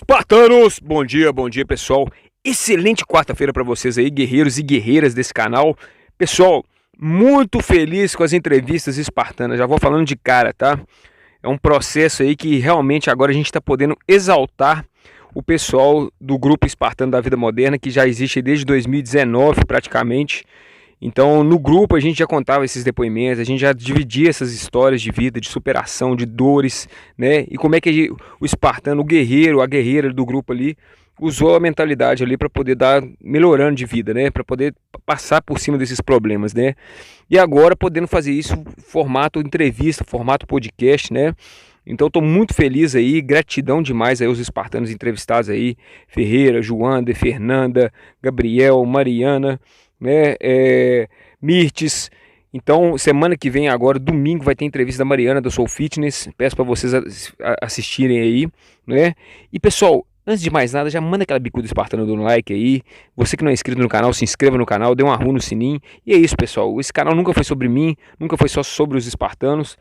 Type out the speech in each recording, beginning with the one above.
Espartanos, bom dia pessoal, excelente quarta-feira para vocês aí, guerreiros e guerreiras desse canal. Pessoal, muito feliz com as entrevistas espartanas, já vou falando de cara, tá? É um processo aí que realmente agora a gente está podendo exaltar o pessoal do grupo espartano da vida moderna, que já existe desde 2019 praticamente. Então, no grupo a gente já contava esses depoimentos, a gente já dividia essas histórias de vida, de superação, de dores, né? E como é que o espartano, o guerreiro, a guerreira do grupo ali, usou a mentalidade ali para poder dar melhorando de vida, né? Para poder passar por cima desses problemas, né? E agora podendo fazer isso formato entrevista, formato podcast, né? Então estou muito feliz aí, gratidão demais aí aos espartanos entrevistados aí, Ferreira, Joanda, Fernanda, Gabriel, Mariana, né, Mirtes. Então semana que vem agora, domingo, vai ter entrevista da Mariana da Soul Fitness, peço para vocês assistirem aí, né? E pessoal, antes de mais nada, já manda aquela bicuda espartana do like aí. Você que não é inscrito no canal, se inscreva no canal, dê um arru no sininho. E é isso, pessoal. Esse canal nunca foi sobre mim, nunca foi só sobre os espartanos.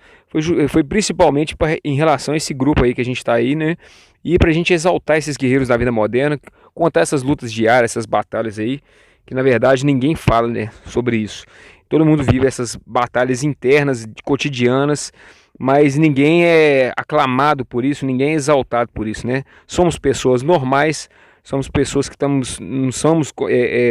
Foi principalmente em relação a esse grupo aí que a gente tá aí, né? E pra gente exaltar esses guerreiros da vida moderna, contar essas lutas diárias, essas batalhas aí, que na verdade ninguém fala, né, sobre isso. Todo mundo vive essas batalhas internas, cotidianas, mas ninguém é aclamado por isso, ninguém é exaltado por isso, né? Somos pessoas normais, somos pessoas que estamos, não somos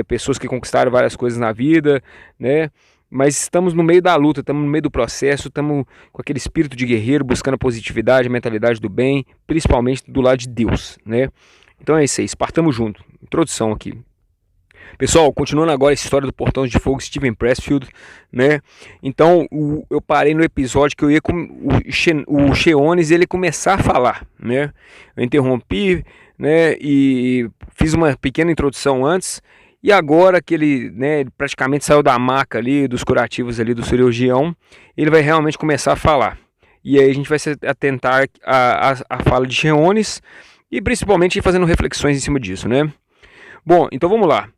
pessoas que conquistaram várias coisas na vida, né? Mas estamos no meio da luta, estamos no meio do processo, estamos com aquele espírito de guerreiro, buscando a positividade, a mentalidade do bem, principalmente do lado de Deus, né? Então é isso aí, espartamos junto. Introdução aqui. Pessoal, continuando agora a história do Portão de Fogo, Steven Pressfield, né? Então, eu parei no episódio que eu ia com o Cheones ele começar a falar, né? Eu interrompi, né? E fiz uma pequena introdução antes. E agora que ele, né, praticamente saiu da maca ali, dos curativos ali do cirurgião, ele vai realmente começar a falar. E aí a gente vai se atentar à fala de Cheones e principalmente fazendo reflexões em cima disso, né? Bom, então vamos lá.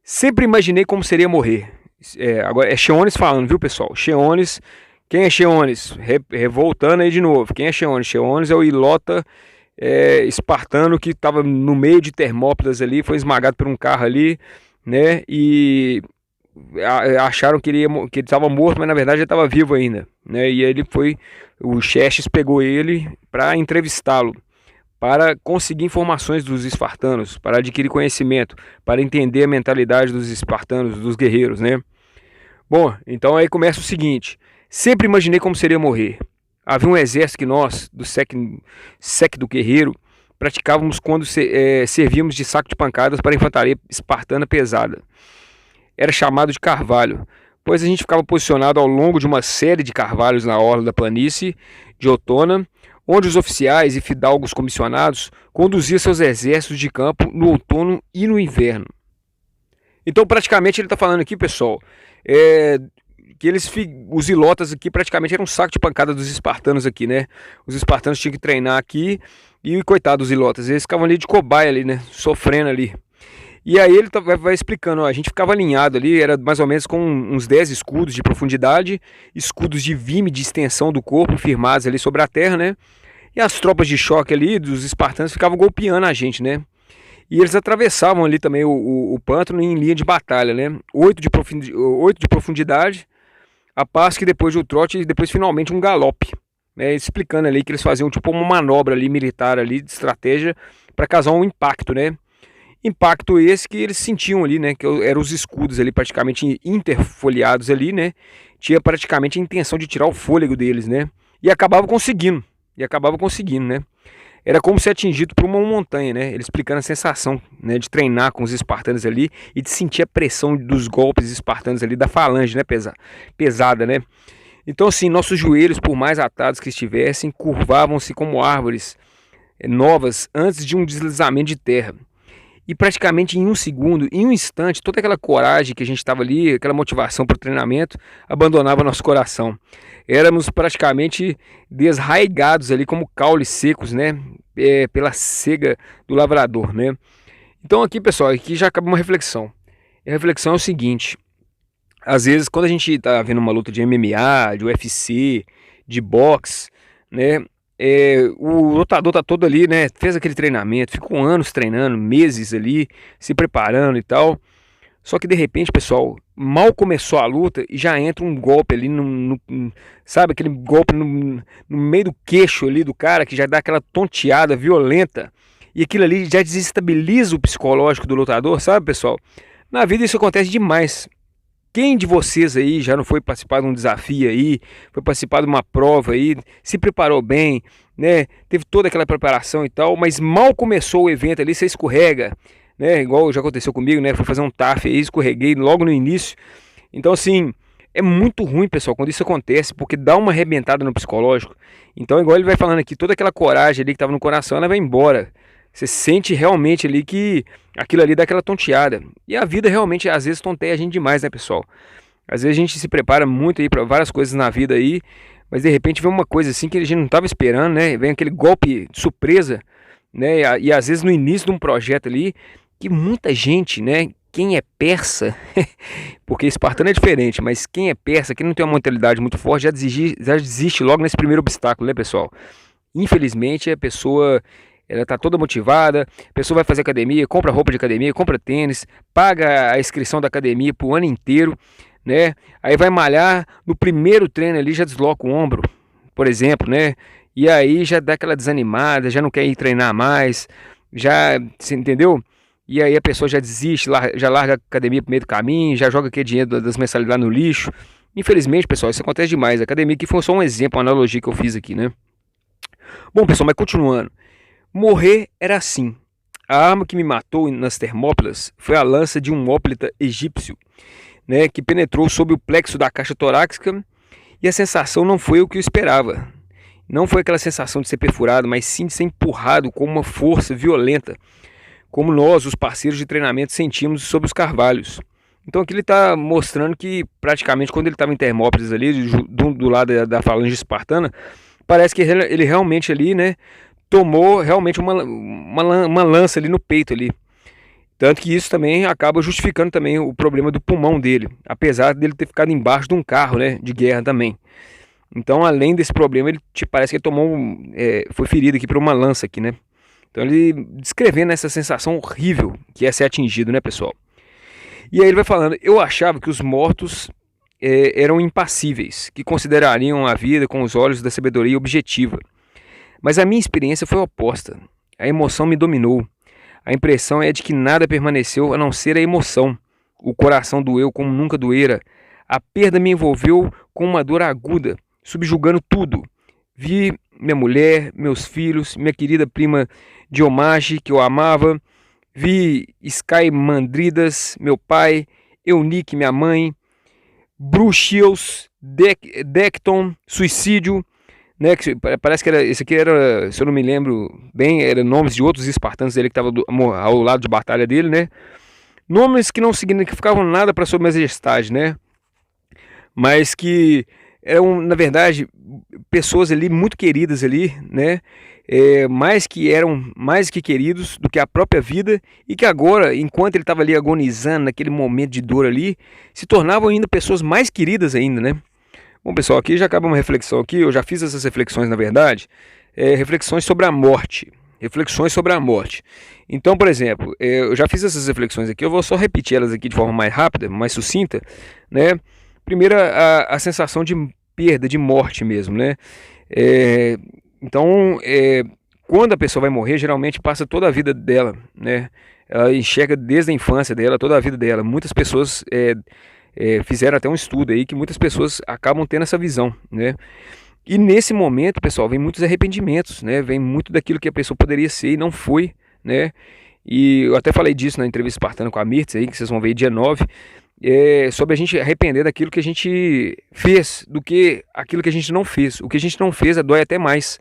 Sempre imaginei como seria morrer. Agora é Cheones falando, viu, pessoal? Cheones, quem é Cheones? Revoltando aí de novo. Quem é Cheones? Cheones é o ilota espartano que estava no meio de Termópilas ali, foi esmagado por um carro ali, né? E acharam que ele estava morto, mas na verdade ele estava vivo ainda, né? E ele o Xerxes pegou ele para entrevistá-lo, para conseguir informações dos espartanos, para adquirir conhecimento, para entender a mentalidade dos espartanos, dos guerreiros, né? Bom, então aí começa o seguinte: sempre imaginei como seria morrer. Havia um exército que nós, do sec do guerreiro, praticávamos quando servíamos de saco de pancadas para a infantaria espartana pesada. Era chamado de carvalho, pois a gente ficava posicionado ao longo de uma série de carvalhos na orla da planície de Otona, onde os oficiais e fidalgos comissionados conduziam seus exércitos de campo no outono e no inverno. Então, praticamente, ele está falando aqui, pessoal, que os ilotas aqui praticamente eram um saco de pancada dos espartanos aqui, né? Os espartanos tinham que treinar aqui e, coitado dos ilotas, eles ficavam ali de cobaia ali, né? Sofrendo ali. E aí ele vai explicando, ó, a gente ficava alinhado ali, era mais ou menos com uns 10 escudos de profundidade, escudos de vime de extensão do corpo firmados ali sobre a terra, né? E as tropas de choque ali dos espartanos ficavam golpeando a gente, né? E eles atravessavam ali também o pântano em linha de batalha, né? 8 de profundidade, a passo que depois do trote e depois finalmente um galope, né? Explicando ali que eles faziam tipo uma manobra ali militar ali de estratégia para causar um impacto, né? Impacto esse que eles sentiam ali, né? Que eram os escudos ali praticamente interfoliados ali, né? Tinha praticamente a intenção de tirar o fôlego deles, né? E acabava conseguindo, né? Era como ser atingido por uma montanha, né? Ele explicando a sensação, né, de treinar com os espartanos ali e de sentir a pressão dos golpes espartanos ali da falange, né? Pesada, né? Então, assim, nossos joelhos, por mais atados que estivessem, curvavam-se como árvores novas antes de um deslizamento de terra. E praticamente em um segundo, em um instante, toda aquela coragem que a gente estava ali, aquela motivação para o treinamento, abandonava nosso coração. Éramos praticamente desraigados ali como caules secos, né? Pela cega do lavrador, né? Então aqui, pessoal, aqui já acaba uma reflexão. E a reflexão é o seguinte: às vezes quando a gente está vendo uma luta de MMA, de UFC, de boxe, né? O lutador tá todo ali, né? Fez aquele treinamento, ficou anos treinando, meses ali, se preparando e tal. Só que de repente, pessoal, mal começou a luta e já entra um golpe ali, sabe? Aquele golpe no meio do queixo ali do cara, que já dá aquela tonteada violenta. E aquilo ali já desestabiliza o psicológico do lutador, sabe, pessoal? Na vida isso acontece demais. Quem de vocês aí já não foi participar de um desafio aí, foi participar de uma prova aí, se preparou bem, né? Teve toda aquela preparação e tal, mas mal começou o evento ali, você escorrega, né? Igual já aconteceu comigo, né? Fui fazer um TAF aí, escorreguei logo no início. Então, assim, é muito ruim, pessoal, quando isso acontece, porque dá uma arrebentada no psicológico. Então, igual ele vai falando aqui, toda aquela coragem ali que tava no coração, ela vai embora. Você sente realmente ali que aquilo ali dá aquela tonteada. E a vida realmente, às vezes, tonteia a gente demais, né, pessoal? Às vezes a gente se prepara muito aí para várias coisas na vida aí, mas de repente vem uma coisa assim que a gente não estava esperando, né? Vem aquele golpe de surpresa, né? E às vezes no início de um projeto ali, que muita gente, né? Quem é persa, porque espartano é diferente, mas quem é persa, quem não tem uma mentalidade muito forte, já desiste logo nesse primeiro obstáculo, né, pessoal? Infelizmente, a pessoa ela tá toda motivada, a pessoa vai fazer academia, compra roupa de academia, compra tênis, paga a inscrição da academia pro ano inteiro, né? Aí vai malhar, no primeiro treino ali já desloca o ombro, por exemplo, né? E aí já dá aquela desanimada, já não quer ir treinar mais, já, você entendeu? E aí a pessoa já desiste, já larga a academia pro meio do caminho, já joga aquele dinheiro das mensalidades no lixo. Infelizmente, pessoal, isso acontece demais. A academia aqui foi só um exemplo, uma analogia que eu fiz aqui, né? Bom, pessoal, mas continuando. Morrer era assim. A arma que me matou nas Termópilas foi a lança de um hóplita egípcio, né, que penetrou sob o plexo da caixa torácica, e a sensação não foi o que eu esperava. Não foi aquela sensação de ser perfurado, mas sim de ser empurrado com uma força violenta, como nós, os parceiros de treinamento, sentimos sob os carvalhos. Então aqui ele está mostrando que praticamente quando ele estava em Termópilas ali, do lado da falange espartana, parece que ele realmente ali, né, tomou realmente uma lança ali no peito ali. Tanto que isso também acaba justificando também o problema do pulmão dele, apesar dele ter ficado embaixo de um carro, né, de guerra também. Então, além desse problema, ele parece que ele tomou, foi ferido aqui por uma lança aqui, né? Então ele descrevendo essa sensação horrível que é ser atingido, né, pessoal? E aí ele vai falando, eu achava que os mortos eram impassíveis, que considerariam a vida com os olhos da sabedoria objetiva. Mas a minha experiência foi oposta. A emoção me dominou. A impressão é de que nada permaneceu a não ser a emoção. O coração doeu como nunca doera. A perda me envolveu com uma dor aguda, subjugando tudo. Vi minha mulher, meus filhos, minha querida prima Diomage, que eu amava. Vi Sky Mandridas, meu pai, Eunice, minha mãe, Bruxios, Decton, suicídio, né, que parece que esse aqui era, se eu não me lembro bem, eram nomes de outros espartanos dele que estavam ao lado de batalha dele, né? Nomes que não significavam nada para sua majestade, né? Mas que eram, na verdade, pessoas ali muito queridas ali, né? Eram mais que queridos do que a própria vida e que agora, enquanto ele estava ali agonizando naquele momento de dor ali, se tornavam ainda pessoas mais queridas ainda, né? Bom, pessoal, aqui já acaba uma reflexão aqui, eu já fiz essas reflexões, na verdade, reflexões sobre a morte. Reflexões sobre a morte. Então, por exemplo, eu já fiz essas reflexões aqui, eu vou só repetir elas aqui de forma mais rápida, mais sucinta, né? Primeiro, a sensação de perda, de morte mesmo, né? Então, quando a pessoa vai morrer, geralmente passa toda a vida dela, né? Ela enxerga desde a infância dela, toda a vida dela. Muitas pessoas fizeram até um estudo aí que muitas pessoas acabam tendo essa visão, né? E nesse momento, pessoal, vem muitos arrependimentos, né? Vem muito daquilo que a pessoa poderia ser e não foi, né? E eu até falei disso na entrevista espartana com a Mirtz aí, que vocês vão ver dia 9, sobre a gente arrepender daquilo que a gente fez, do que aquilo que a gente não fez. O que a gente não fez dói até mais.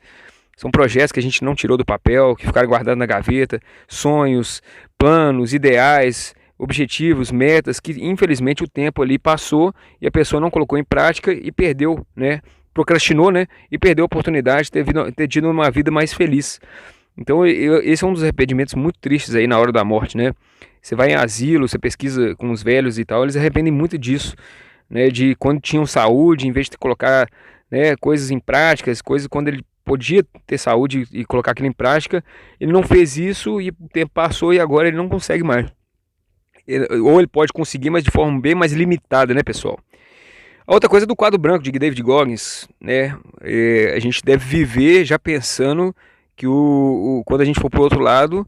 São projetos que a gente não tirou do papel, que ficaram guardados na gaveta, sonhos, planos, ideais, objetivos, metas, que infelizmente o tempo ali passou e a pessoa não colocou em prática e perdeu, né? Procrastinou, né? E perdeu a oportunidade de ter tido uma vida mais feliz. Então esse é um dos arrependimentos muito tristes aí na hora da morte, né? Você vai em asilo, você pesquisa com os velhos e tal, eles arrependem muito disso, né? De quando tinham saúde, em vez de colocar, né, coisas em práticas, coisas quando ele podia ter saúde e colocar aquilo em prática, ele não fez isso e o tempo passou e agora ele não consegue mais. Ou ele pode conseguir, mas de forma bem mais limitada, né, pessoal? A outra coisa é do quadro branco de David Goggins, né? A gente deve viver já pensando que quando a gente for pro outro lado,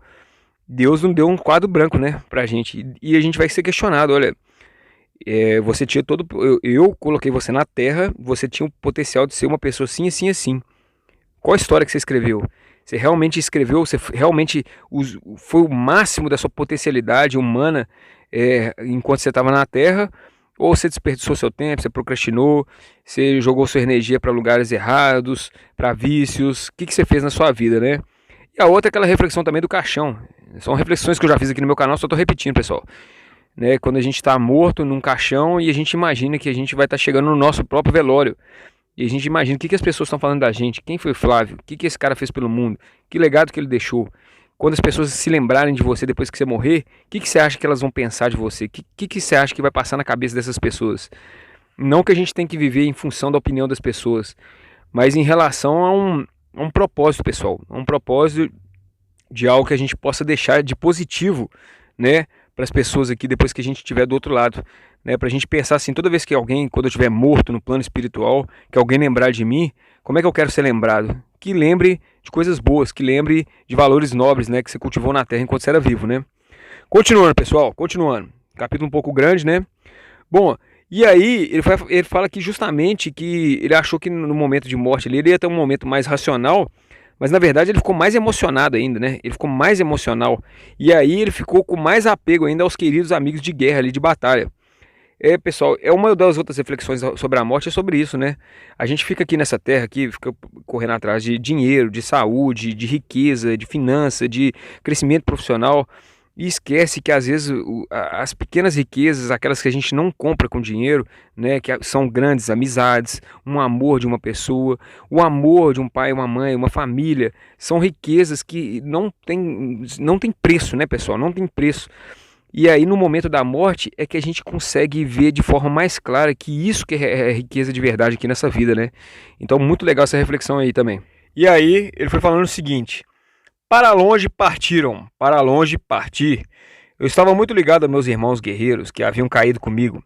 Deus não deu um quadro branco, né, pra gente. E a gente vai ser questionado, olha, você tinha todo... Eu coloquei você na Terra, você tinha o potencial de ser uma pessoa assim, assim, assim. Qual a história que você escreveu? Você realmente escreveu, você realmente foi o máximo da sua potencialidade humana enquanto você estava na Terra? Ou você desperdiçou seu tempo, você procrastinou, você jogou sua energia para lugares errados, para vícios? O que você fez na sua vida, né? E a outra é aquela reflexão também do caixão. São reflexões que eu já fiz aqui no meu canal, só estou repetindo, pessoal. Né? Quando a gente está morto num caixão e a gente imagina que a gente vai estar chegando no nosso próprio velório. E a gente imagina o que as pessoas estão falando da gente, quem foi o Flávio, o que esse cara fez pelo mundo, que legado que ele deixou. Quando as pessoas se lembrarem de você depois que você morrer, o que você acha que elas vão pensar de você? O que você acha que vai passar na cabeça dessas pessoas? Não que a gente tem que viver em função da opinião das pessoas, mas em relação a um propósito, pessoal. A um propósito de algo que a gente possa deixar de positivo, né, para as pessoas aqui depois que a gente estiver do outro lado. Né, para a gente pensar assim, toda vez que alguém, quando eu estiver morto no plano espiritual, que alguém lembrar de mim, como é que eu quero ser lembrado? Que lembre de coisas boas, que lembre de valores nobres, né, que você cultivou na terra enquanto você era vivo, né? Continuando, pessoal, continuando. Capítulo um pouco grande, né? Bom, e aí ele fala que justamente que ele achou que no momento de morte ele ia ter um momento mais racional, mas na verdade ele ficou mais emocionado ainda, né? Ele ficou mais emocional. E aí ele ficou com mais apego ainda aos queridos amigos de guerra ali, de batalha. Pessoal, uma das outras reflexões sobre a morte é sobre isso, né? A gente fica aqui nessa terra, aqui, fica correndo atrás de dinheiro, de saúde, de riqueza, de finança, de crescimento profissional e esquece que às vezes as pequenas riquezas, aquelas que a gente não compra com dinheiro, né? Que são grandes amizades, um amor de uma pessoa, o amor de um pai, uma mãe, uma família, são riquezas que não tem preço, né, pessoal? Não tem preço. E aí no momento da morte é que a gente consegue ver de forma mais clara que isso que é riqueza de verdade aqui nessa vida, né? Então muito legal essa reflexão aí também. E aí ele foi falando o seguinte: para longe partiram, para longe partir. Eu estava muito ligado a meus irmãos guerreiros que haviam caído comigo.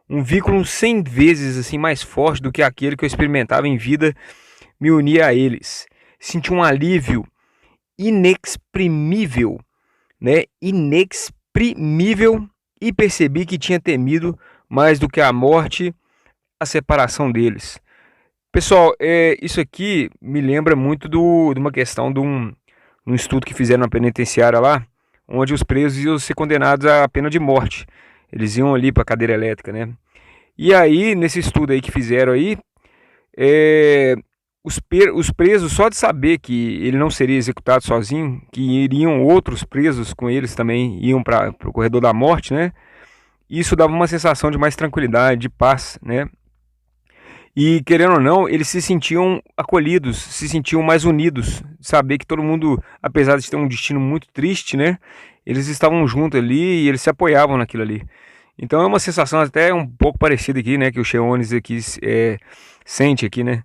Um vínculo 100 vezes assim mais forte do que aquele que eu experimentava em vida me unia a eles. Senti um alívio inexprimível, né? Inexprimível, e percebi que tinha temido mais do que a morte, a separação deles. Pessoal, isso aqui me lembra muito de uma questão de um estudo que fizeram na penitenciária lá, onde os presos iam ser condenados à pena de morte. Eles iam ali para a cadeira elétrica, né? E aí, nesse estudo aí que fizeram aí, os presos, só de saber que ele não seria executado sozinho, que iriam outros presos com eles também, iam para o corredor da morte, né? Isso dava uma sensação de mais tranquilidade, de paz, né? E querendo ou não, eles se sentiam acolhidos, se sentiam mais unidos, saber que todo mundo, apesar de ter um destino muito triste, né? Eles estavam juntos ali e eles se apoiavam naquilo ali. Então é uma sensação até um pouco parecida aqui, né? Que o Cheones aqui sente aqui, né?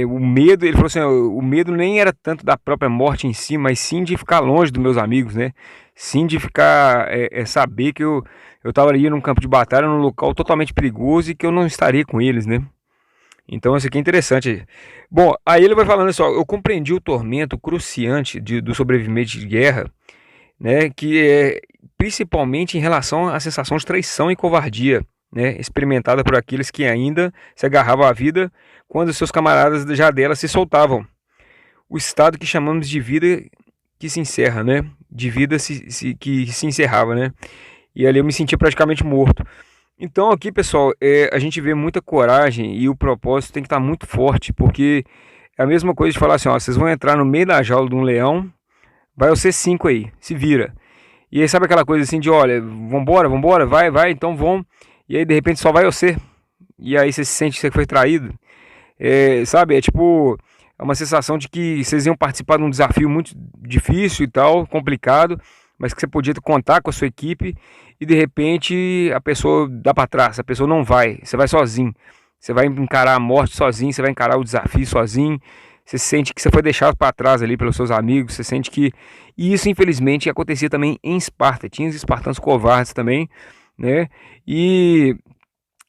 O medo, ele falou assim, o medo nem era tanto da própria morte em si, mas sim de ficar longe dos meus amigos, né? Sim de ficar, saber que eu estava ali num campo de batalha, num local totalmente perigoso e que eu não estaria com eles, né? Então isso aqui é interessante. Bom, aí ele vai falando assim, ó, eu compreendi o tormento cruciante do sobrevivente de guerra, né? Que é principalmente em relação à sensação de traição e covardia, né, experimentada por aqueles que ainda se agarravam à vida quando seus camaradas já dela se soltavam. O estado que chamamos de vida que se encerra, né? De vida que se encerrava, né? E ali eu me sentia praticamente morto. Então aqui, pessoal, a gente vê muita coragem e o propósito tem que estar muito forte, porque é a mesma coisa de falar assim, ó, vocês vão entrar no meio da jaula de um leão, vai ser 5 aí, se vira. E aí sabe aquela coisa assim de, olha, vambora, vai, então vão. E aí de repente só vai você. E aí você se sente que você foi traído. Sabe, é uma sensação de que vocês iam participar de um desafio muito difícil e tal, complicado, mas que você podia contar com a sua equipe e de repente a pessoa dá para trás, a pessoa não vai, você vai sozinho. Você vai encarar a morte sozinho, você vai encarar o desafio sozinho. Você sente que você foi deixado para trás ali pelos seus amigos, você sente que... E isso, infelizmente, acontecia também em Esparta. Tinha os espartanos covardes também, né? E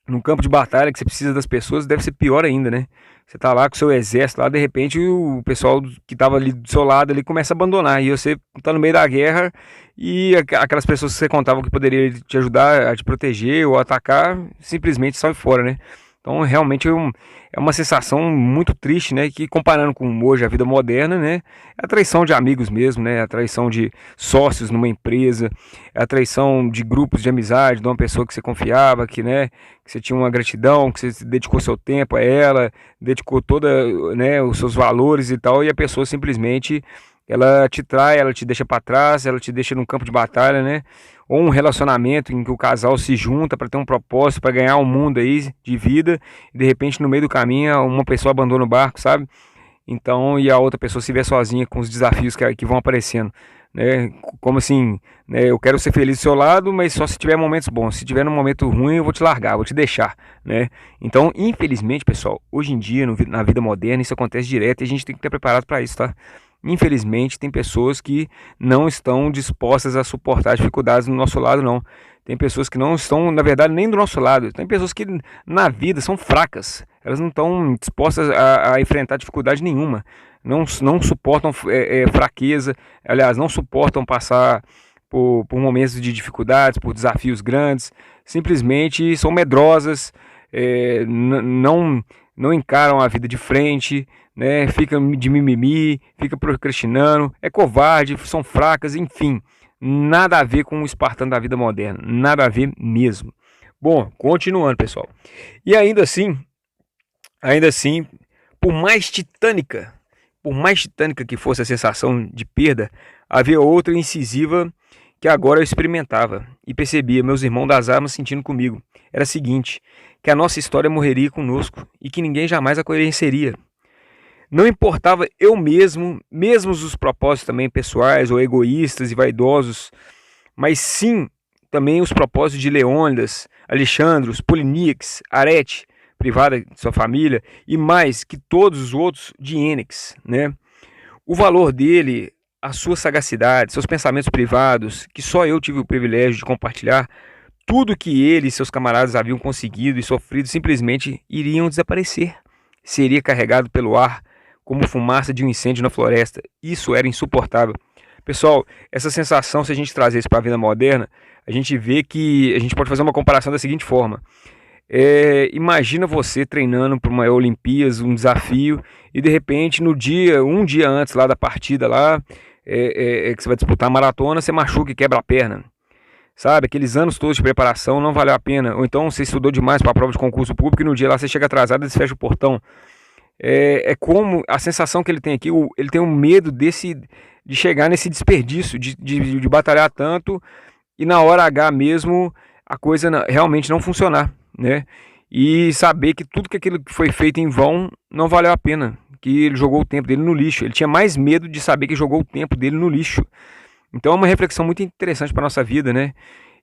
no campo de batalha, que você precisa das pessoas, deve ser pior ainda, né? Você tá lá com o seu exército lá, de repente o pessoal que tava ali do seu lado ali começa a abandonar. E você tá no meio da guerra e aquelas pessoas que você contava que poderiam te ajudar a te proteger ou atacar, simplesmente saem fora, né? Então realmente é uma sensação muito triste, né? Que comparando com hoje a vida moderna, né? É a traição de amigos mesmo, né? A traição de sócios numa empresa, é a traição de grupos de amizade, de uma pessoa que você confiava, que, né? Que você tinha uma gratidão, que você dedicou seu tempo a ela, dedicou toda, né? Os seus valores e tal, e a pessoa simplesmente ela te trai, ela te deixa para trás, ela te deixa num campo de batalha, né? Ou um relacionamento em que o casal se junta para ter um propósito, para ganhar um mundo aí de vida, e de repente no meio do caminho uma pessoa abandona o barco, sabe? Então, e a outra pessoa se vê sozinha com os desafios que vão aparecendo, né? Como assim, né? Eu quero ser feliz do seu lado, mas só se tiver momentos bons. Se tiver num momento ruim, eu vou te largar, vou te deixar, né? Então, infelizmente, pessoal, hoje em dia, na vida moderna, isso acontece direto e a gente tem que estar preparado para isso, tá? Infelizmente, tem pessoas que não estão dispostas a suportar as dificuldades do nosso lado, não. Tem pessoas que não estão, na verdade, nem do nosso lado. Tem pessoas que na vida são fracas. Elas não estão dispostas a enfrentar dificuldade nenhuma. Não suportam fraqueza. Aliás, não suportam passar por momentos de dificuldades, por desafios grandes. Simplesmente são medrosas, não encaram a vida de frente, né? Fica de mimimi, fica procrastinando, é covarde, são fracas, enfim, nada a ver com o espartano da vida moderna, nada a ver mesmo. Bom, continuando, pessoal. E ainda assim, por mais titânica que fosse a sensação de perda, havia outra incisiva que agora eu experimentava e percebia meus irmãos das armas sentindo comigo. Era a seguinte, que a nossa história morreria conosco e que ninguém jamais a conheceria. Não importava eu mesmo os propósitos também pessoais ou egoístas e vaidosos, mas sim também os propósitos de Leônidas, Alexandros, Poliníacs, Arete, privada de sua família, e mais que todos os outros de Ênex, né? O valor dele, a sua sagacidade, seus pensamentos privados, que só eu tive o privilégio de compartilhar, tudo que ele e seus camaradas haviam conseguido e sofrido simplesmente iriam desaparecer. Seria carregado pelo ar como fumaça de um incêndio na floresta. Isso era insuportável. Pessoal, essa sensação, se a gente trazer isso para a vida moderna, a gente vê que a gente pode fazer uma comparação da seguinte forma. Imagina você treinando para uma Olimpíadas, um desafio, e de repente um dia antes lá da partida lá, que você vai disputar a maratona, você machuca e quebra a perna. Sabe, aqueles anos todos de preparação não valeu a pena. Ou então você estudou demais para a prova de concurso público e no dia lá você chega atrasado e fecha o portão. Como a sensação que ele tem aqui, ele tem um medo de chegar nesse desperdício, de batalhar tanto e na hora H mesmo a coisa realmente não funcionar, né? E saber que tudo que aquilo que foi feito em vão não valeu a pena, que ele jogou o tempo dele no lixo. Ele tinha mais medo de saber que jogou o tempo dele no lixo. Então é uma reflexão muito interessante para a nossa vida, né?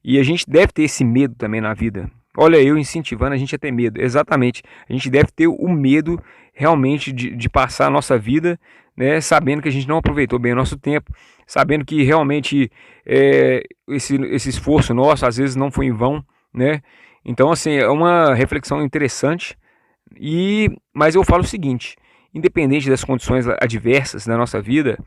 E a gente deve ter esse medo também na vida. Olha, eu incentivando a gente a ter medo. Exatamente. A gente deve ter o medo realmente de passar a nossa vida, né, sabendo que a gente não aproveitou bem o nosso tempo, sabendo que realmente esse esforço nosso às vezes não foi em vão, né? Então, assim, é uma reflexão interessante. Mas eu falo o seguinte, independente das condições adversas da nossa vida,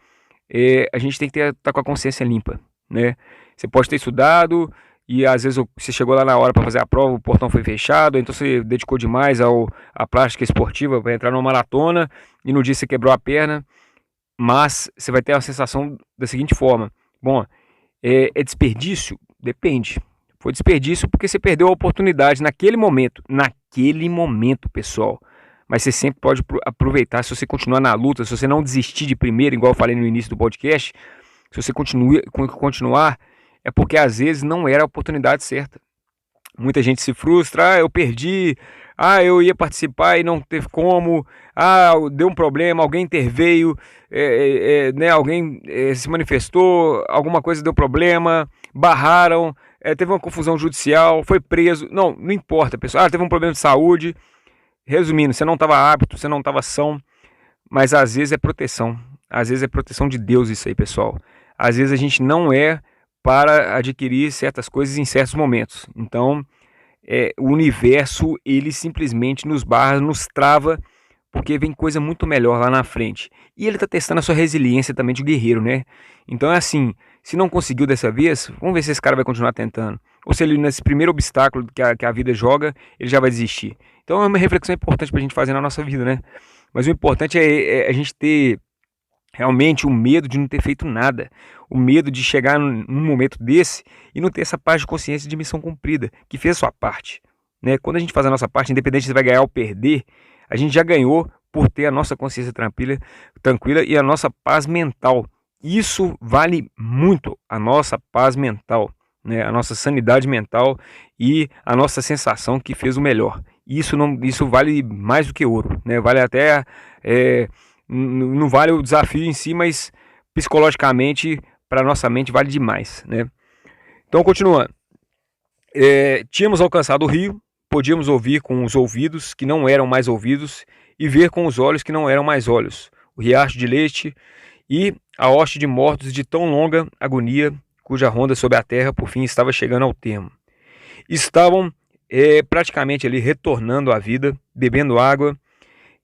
a gente tem que estar com a consciência limpa, né? Você pode ter estudado e às vezes você chegou lá na hora para fazer a prova, o portão foi fechado, então você dedicou demais à prática esportiva para entrar numa maratona e no dia você quebrou a perna, mas você vai ter a sensação da seguinte forma: bom, é desperdício? Depende. Foi desperdício porque você perdeu a oportunidade naquele momento, pessoal. Mas você sempre pode aproveitar, se você continuar na luta, se você não desistir de primeiro, igual eu falei no início do podcast, se você continuar, é porque às vezes não era a oportunidade certa. Muita gente se frustra, eu perdi, eu ia participar e não teve como, deu um problema, alguém interveio, né, alguém se manifestou, alguma coisa deu problema, barraram, teve uma confusão judicial, foi preso, não importa, pessoal, teve um problema de saúde. Resumindo, você não estava apto, você não estava são, mas às vezes é proteção. Às vezes é proteção de Deus isso aí, pessoal. Às vezes a gente não é para adquirir certas coisas em certos momentos. Então, o universo, ele simplesmente nos barra, nos trava, porque vem coisa muito melhor lá na frente. E ele está testando a sua resiliência também de guerreiro, né? Então é assim, se não conseguiu dessa vez, vamos ver se esse cara vai continuar tentando. Ou se ele, nesse primeiro obstáculo que a vida joga, ele já vai desistir. Então é uma reflexão importante para a gente fazer na nossa vida, né? Mas o importante é a gente ter realmente o medo de não ter feito nada, o medo de chegar num momento desse e não ter essa paz de consciência de missão cumprida, que fez a sua parte, né? Quando a gente faz a nossa parte, independente se vai ganhar ou perder, a gente já ganhou por ter a nossa consciência tranquila e a nossa paz mental. Isso vale muito, a nossa paz mental, né? A nossa sanidade mental e a nossa sensação que fez o melhor. Isso vale mais do que ouro, né? Vale até não vale o desafio em si, mas psicologicamente, para nossa mente, vale demais, né? Então, continuando. Tínhamos alcançado o rio, podíamos ouvir com os ouvidos que não eram mais ouvidos e ver com os olhos que não eram mais olhos, o riacho de leite e a hoste de mortos de tão longa agonia, cuja ronda sobre a terra por fim estava chegando ao termo. Estavam praticamente ali retornando à vida, bebendo água,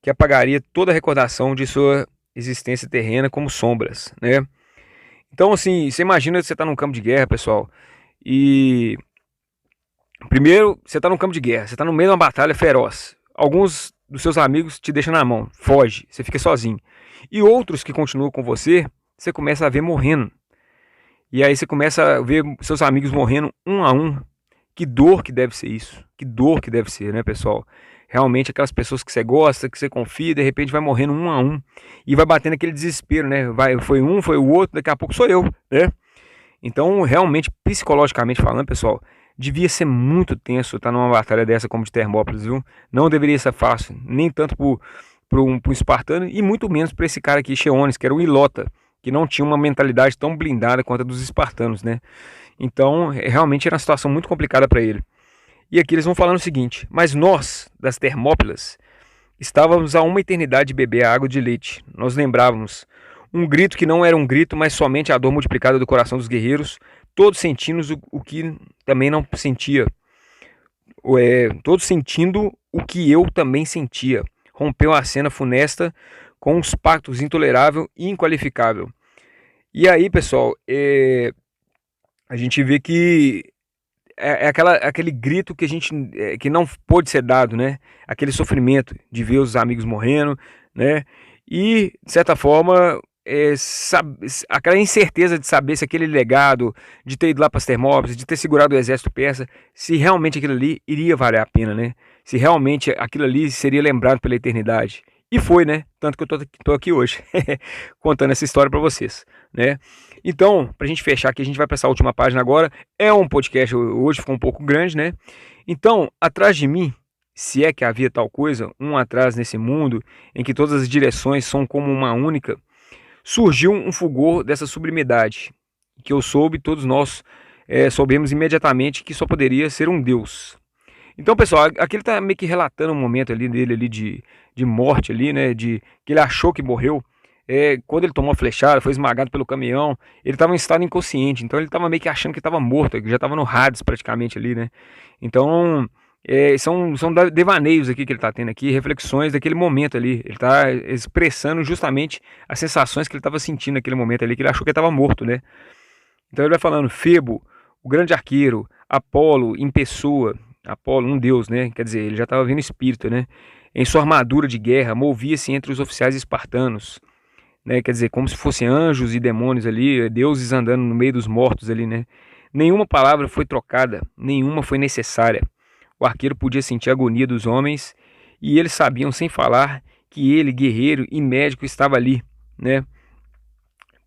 que apagaria toda a recordação de sua existência terrena como sombras, né? Então, assim, você imagina que você está num campo de guerra, pessoal, e primeiro, você está num campo de guerra, você está no meio de uma batalha feroz. Alguns dos seus amigos te deixam na mão, foge, você fica sozinho. E outros que continuam com você, você começa a ver morrendo. E aí você começa a ver seus amigos morrendo um a um. Que dor que deve ser isso, que dor que deve ser, né, pessoal? Realmente aquelas pessoas que você gosta, que você confia, de repente vai morrendo um a um e vai batendo aquele desespero, né? Foi um, foi o outro, daqui a pouco sou eu, né? Então, realmente, psicologicamente falando, pessoal, devia ser muito tenso estar numa batalha dessa como de Termópilas, viu? Não deveria ser fácil, nem tanto para um espartano e muito menos para esse cara aqui, Cheones, que era um ilota, que não tinha uma mentalidade tão blindada quanto a dos espartanos, né? Então, realmente era uma situação muito complicada para ele. E aqui eles vão falando o seguinte: mas nós, das Termópilas, estávamos a uma eternidade de beber a água de leite. Nós lembrávamos um grito que não era um grito, mas somente a dor multiplicada do coração dos guerreiros, todos sentindo o que também não sentia. Todos sentindo o que eu também sentia. Rompeu a cena funesta com uns pactos intolerável e inqualificável. E aí, pessoal, a gente vê que aquele grito que que não pôde ser dado, né? Aquele sofrimento de ver os amigos morrendo, né? E, de certa forma, aquela incerteza de saber se aquele legado, de ter ido lá para as Termópilas, de ter segurado o exército persa, se realmente aquilo ali iria valer a pena, né? Se realmente aquilo ali seria lembrado pela eternidade. E foi, né? Tanto que eu tô aqui hoje, contando essa história para vocês, né? Então, pra gente fechar aqui, a gente vai para essa última página agora. É um podcast, hoje ficou um pouco grande, né? Então, atrás de mim, se é que havia tal coisa, um atrás nesse mundo, em que todas as direções são como uma única, surgiu um fulgor dessa sublimidade, que eu soube, todos nós soubemos imediatamente que só poderia ser um Deus. Então, pessoal, aqui ele está meio que relatando um momento ali dele ali de morte ali, né? Que ele achou que morreu. Quando ele tomou a flechada, foi esmagado pelo caminhão, ele estava em estado inconsciente, então ele estava meio que achando que estava morto, que já estava no Hades praticamente ali, né? Então, são devaneios aqui que ele está tendo aqui, reflexões daquele momento ali. Ele está expressando justamente as sensações que ele estava sentindo naquele momento ali, que ele achou que estava morto, né? Então ele vai falando, Febo, o grande arqueiro, Apolo em pessoa, Apolo, um deus, né? Quer dizer, ele já estava vendo espírito, né? Em sua armadura de guerra, movia-se entre os oficiais espartanos, né? Quer dizer, como se fossem anjos e demônios ali, deuses andando no meio dos mortos ali, né? Nenhuma palavra foi trocada, nenhuma foi necessária. O arqueiro podia sentir a agonia dos homens e eles sabiam, sem falar, que ele, guerreiro e médico, estava ali, né?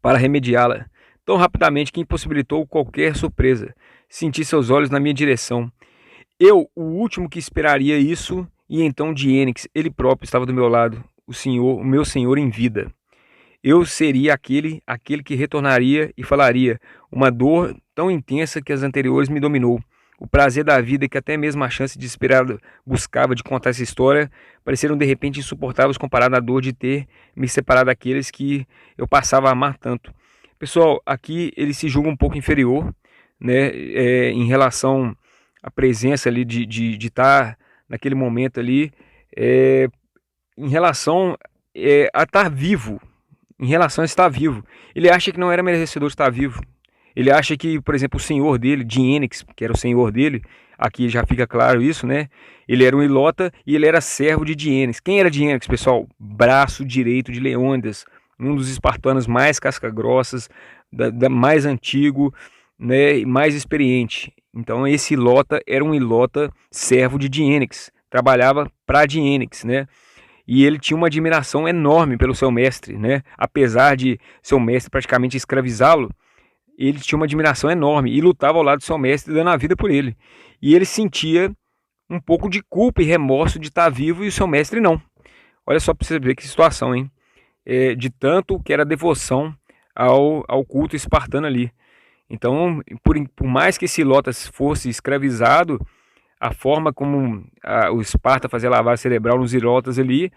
Para remediá-la. Tão rapidamente que impossibilitou qualquer surpresa. Senti seus olhos na minha direção. Eu, o último que esperaria isso, e então Diênix, ele próprio estava do meu lado, o meu senhor em vida. Eu seria aquele que retornaria e falaria, uma dor tão intensa que as anteriores me dominou. o prazer da vida que até mesmo a chance desesperada buscava de contar essa história pareceram de repente insuportáveis comparado à dor de ter me separado daqueles que eu passava a amar tanto. Pessoal, aqui ele se julga um pouco inferior, né, em relação à presença ali de estar naquele momento ali, é, em relação a estar vivo, em relação a estar vivo. Ele acha que não era merecedor de estar vivo. Ele acha que, por exemplo, o senhor dele, Diênix, que era o senhor dele, aqui já fica claro isso, né? Ele era um ilota e ele era servo de Diênix. Quem era Diênix, pessoal? Braço direito de Leônidas, um dos espartanos mais casca-grossas, mais antigo, né, mais experiente. Então esse ilota era um ilota servo de Diênix, trabalhava para Diênix, né? E ele tinha uma admiração enorme pelo seu mestre, né? Apesar de seu mestre praticamente escravizá-lo, ele tinha uma admiração enorme e lutava ao lado do seu mestre, dando a vida por ele. E ele sentia um pouco de culpa e remorso de estar vivo e o seu mestre não. Olha só para você ver que situação, hein? De tanto que era devoção ao culto espartano ali. Então, por mais que esse Lotas fosse escravizado, a forma como o Esparta fazia lavagem cerebral nos ilotas ali,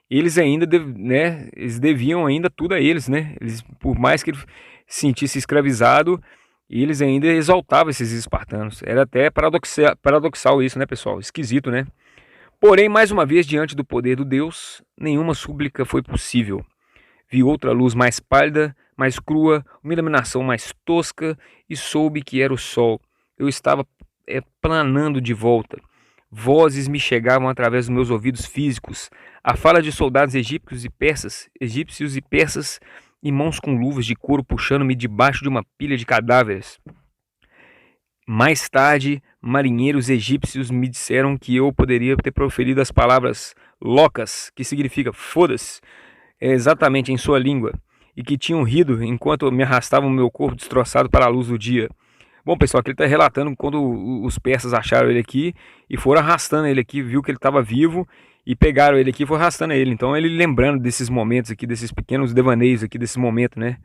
eles ainda, né, eles deviam ainda tudo a eles, né? Eles, por mais que ele se sentisse escravizado, eles ainda exaltavam esses espartanos. Era até paradoxal isso, né, pessoal? Esquisito, né? Porém, mais uma vez, diante do poder do Deus, nenhuma súplica foi possível. Vi outra luz mais pálida, mais crua, uma iluminação mais tosca e soube que era o sol. Eu estava planando de volta. Vozes me chegavam através dos meus ouvidos físicos. A fala de soldados egípcios e persas, e mãos com luvas de couro puxando-me debaixo de uma pilha de cadáveres. Mais tarde, marinheiros egípcios me disseram que eu poderia ter proferido as palavras locas, que significa foda-se, exatamente em sua língua, e que tinham rido enquanto me arrastavam o meu corpo destroçado para a luz do dia. Bom, pessoal, aqui ele está relatando quando os persas acharam ele aqui e foram arrastando ele aqui, viu que ele estava vivo e pegaram ele aqui e foram arrastando ele. Então ele lembrando desses momentos aqui, desses pequenos devaneios aqui, desse momento, né?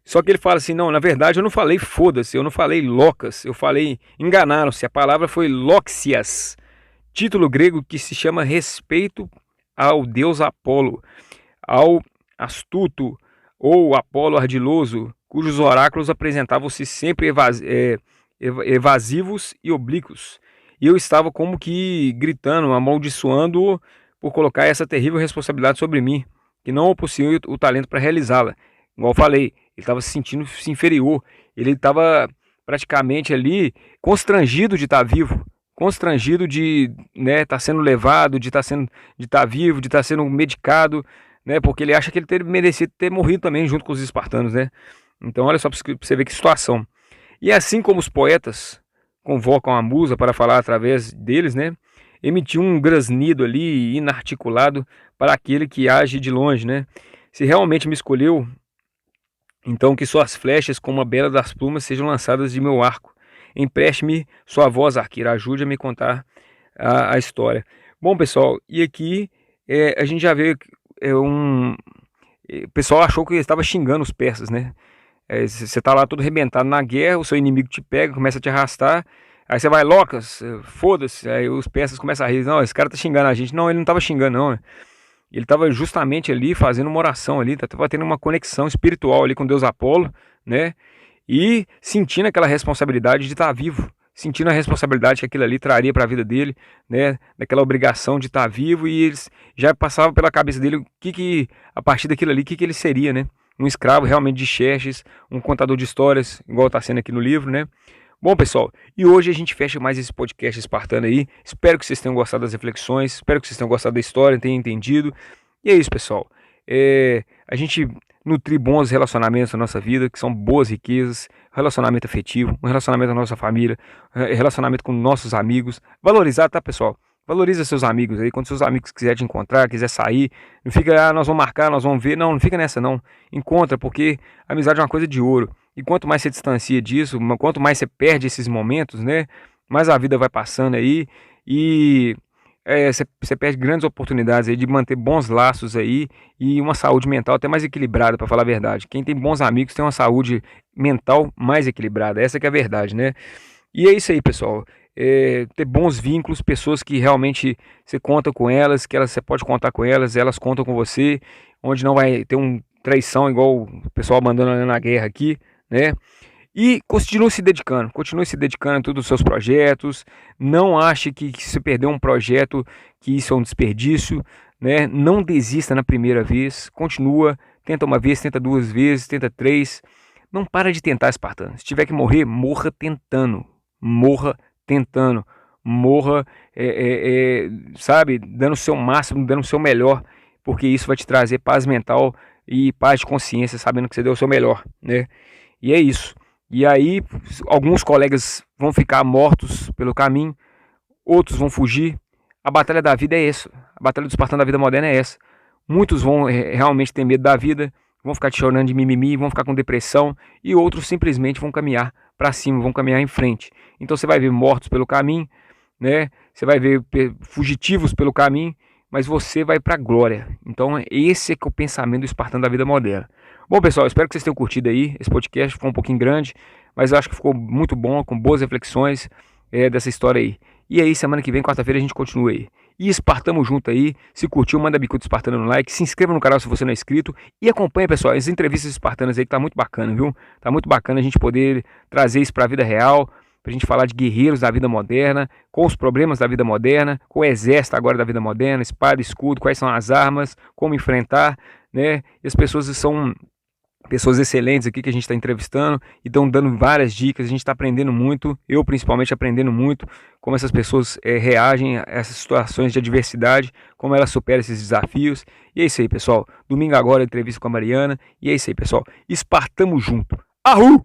Só que ele fala assim, não, na verdade eu não falei foda-se, eu não falei locas, eu falei enganaram-se, a palavra foi loxias, título grego que se chama respeito ao deus Apolo, ao astuto ou Apolo ardiloso, cujos oráculos apresentavam-se sempre evasivos e oblíquos. E eu estava como que gritando, amaldiçoando-o por colocar essa terrível responsabilidade sobre mim, que não possuía o talento para realizá-la. Igual eu falei, ele estava se sentindo inferior, ele estava praticamente ali constrangido de estar vivo, constrangido de estar sendo levado, de estar vivo, de estar sendo medicado, né, porque ele acha que ele merecia ter morrido também junto com os espartanos, né? Então olha só para você ver que situação. E assim como os poetas convocam a musa para falar através deles, né, emitiu um grasnido ali inarticulado para aquele que age de longe, né? Se realmente me escolheu, então que suas flechas como a bela das plumas sejam lançadas de meu arco. Empreste-me sua voz, arqueiro, ajude a me contar a história. Bom, pessoal, e aqui a gente já vê o pessoal achou que ele estava xingando os persas, né? Você tá lá todo arrebentado na guerra, o seu inimigo te pega, começa a te arrastar, aí você vai, locas, foda-se, aí os persas começam a rir, não, esse cara tá xingando a gente. Não, ele não estava xingando, não. Ele estava justamente ali fazendo uma oração ali, estava tendo uma conexão espiritual ali com Deus Apolo, né? E sentindo aquela responsabilidade de estar vivo, sentindo a responsabilidade que aquilo ali traria para a vida dele, né? Daquela obrigação de estar vivo, e eles já passavam pela cabeça dele a partir daquilo ali, o que ele seria, né? Um escravo realmente de Xerxes, um contador de histórias, igual está sendo aqui no livro, né? Bom, pessoal, e hoje a gente fecha mais esse podcast espartano aí. Espero que vocês tenham gostado das reflexões, espero que vocês tenham gostado da história, tenham entendido. E é isso, pessoal. A gente nutrir bons relacionamentos na nossa vida, que são boas riquezas, relacionamento afetivo, um relacionamento com a nossa família, relacionamento com nossos amigos. Valorizar, tá, pessoal? Valoriza seus amigos aí, quando seus amigos quiserem te encontrar, quiser sair, não fica, nós vamos marcar, nós vamos ver, não fica nessa não. Encontra, porque a amizade é uma coisa de ouro. E quanto mais você distancia disso, quanto mais você perde esses momentos, né, mais a vida vai passando aí e você perde grandes oportunidades aí de manter bons laços aí e uma saúde mental até mais equilibrada, para falar a verdade. Quem tem bons amigos tem uma saúde mental mais equilibrada, essa que é a verdade, né? E é isso aí, pessoal. Ter bons vínculos, pessoas que realmente você conta com elas, que você pode contar com elas, elas contam com você, onde não vai ter um traição igual o pessoal mandando na guerra aqui, né? E continue se dedicando a todos os seus projetos. Não ache que se perder um projeto, que isso é um desperdício, né? Não desista na primeira vez, continua, tenta uma vez, tenta duas vezes, tenta três. Não para de tentar, espartano. Se tiver que morrer, morra tentando. Morra tentando. Morra, sabe, dando o seu máximo, dando o seu melhor, porque isso vai te trazer paz mental e paz de consciência, sabendo que você deu o seu melhor, né? E é isso. E aí, alguns colegas vão ficar mortos pelo caminho, outros vão fugir. A batalha da vida é essa. A batalha do espartano da vida moderna é essa. Muitos vão realmente ter medo da vida, vão ficar te chorando de mimimi, vão ficar com depressão, e outros simplesmente vão caminhar para cima, vão caminhar em frente. Então você vai ver mortos pelo caminho, né? Você vai ver fugitivos pelo caminho, mas você vai para a glória. Então esse é que é o pensamento do espartano da vida moderna. Bom, pessoal, espero que vocês tenham curtido aí. Esse podcast ficou um pouquinho grande, mas eu acho que ficou muito bom, com boas reflexões dessa história aí. E aí, semana que vem, quarta-feira, a gente continua aí. E espartamos junto aí. Se curtiu, manda bicudo espartano no like. Se inscreva no canal se você não é inscrito. E acompanha, pessoal, as entrevistas espartanas aí, que tá muito bacana, viu? Tá muito bacana a gente poder trazer isso pra vida real, pra gente falar de guerreiros da vida moderna, com os problemas da vida moderna, com o exército agora da vida moderna, espada, escudo, quais são as armas, como enfrentar, né? E as pessoas são pessoas excelentes aqui que a gente está entrevistando e estão dando várias dicas, a gente está aprendendo muito, eu principalmente aprendendo muito como essas pessoas reagem a essas situações de adversidade, como elas superam esses desafios. E é isso aí, pessoal. Domingo agora, entrevista com a Mariana. E é isso aí, pessoal. Espartamos junto. Arru!